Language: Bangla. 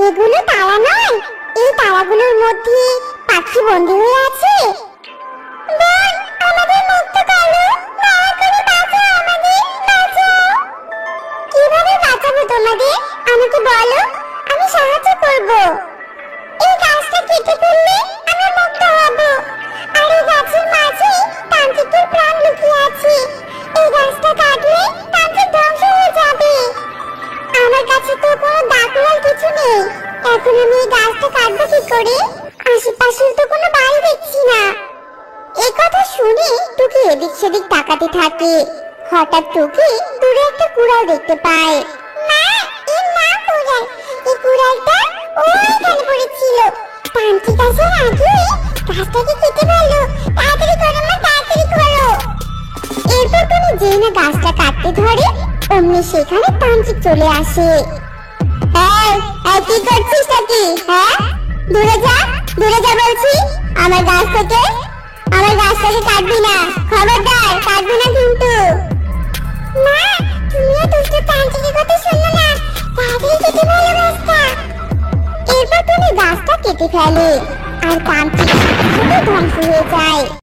এগুলো তারা নয়? এই তারাগুলোর মধ্যে পাখি বন্দী হয়ে আছে। বোন, আমাদের মুক্ত করো, দয়া করে বাঁচাও আমাদের, বাঁচাও। কিভাবে বাঁচাবো তোমাদের? আমাকে বলো, আমি সাহায্য করব। এই গাছটা কেটে ফেললে আমরা মুক্ত হব। আর এই গাছের মাঝে তান্ত্রিকের প্রাণ লুকিয়ে আছে। এই গাছটা কাটলে তান্ত্রিক ধ্বংস হয়ে যাবে। আমার কাছে তো কোনো দাকুলাল কিছু নেই। এখন আমি এই গাছটা কাটবো কি করে? আশেপাশে তো কোনো বাড়ি দেখছি না। এই কথা শুনে টুকি এদিক সেদিক তাকাতে থাকে। হঠাৎ টুকি দূরে একটা কুড়াল দেখতে পায়। মা, এর নাম কুড়াল। এই কুড়ালটা ওইখানে পড়েছিল। তান্ত্রিক আসার আগে গাছটাকে কেটে ফেললো। তাড়াতাড়ি করো মা, তাড়াতাড়ি করো। এরপর টুনি যেই না গাছটা কাটতে ধরে অমনি সেখানে তান্ত্রিক চলে আসে। এই, এই কি করছিস নাকি? হ্যাঁ, দূরে যা, দূরে যা বলছি। আমার গাছ থেকে, আমার গাছটাকে কাটবি না, খবরদার, কাটবি না কিন্তু। মা, তুমিও দুষ্ট তান্ত্রিকের কথা শুনলো না, তাড়াতাড়ি কেটে ফেলো গাছটা। এরপর তুমি গাছটা কেটে ফেলে আর তান্ত্রিক ধ্বংস হয়ে যায়।